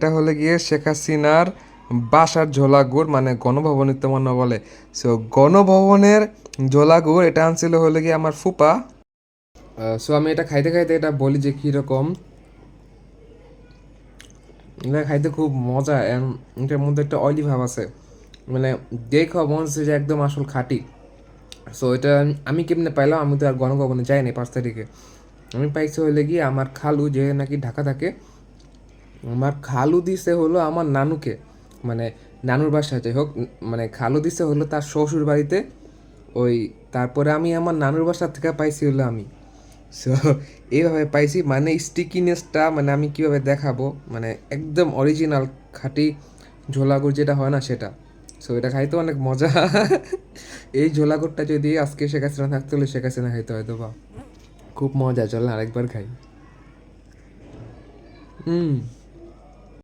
এটা হলে গিয়ে শেখ হাসিনার বাসার ঝোলা গুড়, মানে গণভবনের তেমন বলে। সো গণভবনের ঝোলা গুড় এটা আনছিল হলে গিয়ে আমার ফুপা। সো আমি এটা খাইতে খাইতে এটা বলি যে কীরকম। এটা খাইতে খুব মজা, এটার মধ্যে একটা অয়েলি ভাব আছে, মানে দেখো মনে হচ্ছে যে একদম আসল খাঁটি। সো এটা আমি কেমনে পাইলাম, আমি তো আর গণভবনে যাইনি 5 তারিখে। আমি পাইছি হইলে গিয়ে আমার খালু যে নাকি ঢাকা থাকে, আমার খালু দিছে হলো আমার নানুকে, মানে নানুর বাসায় যাই হোক, মানে খালু দিছে হলো তার শ্বশুর বাড়িতে। ওই তারপরে আমি আমার নানুর বাসা থেকে পাইছি হলো আমি। সো এইভাবে পাইছি, মানে স্টিকিনেসটা মানে আমি কীভাবে দেখাবো, মানে একদম অরিজিনাল খাঁটি ঝোলাগুড় যেটা হয় না সেটা। সো এটা খাইতে অনেক মজা। এই ঝোলাগুড়টা যদি আজকে শেখ হাসিনা থাকতে হলে শেখ হাসিনা খাইতে হয়তো বা খুব মজা। চল আরেকবার খাই। হুম।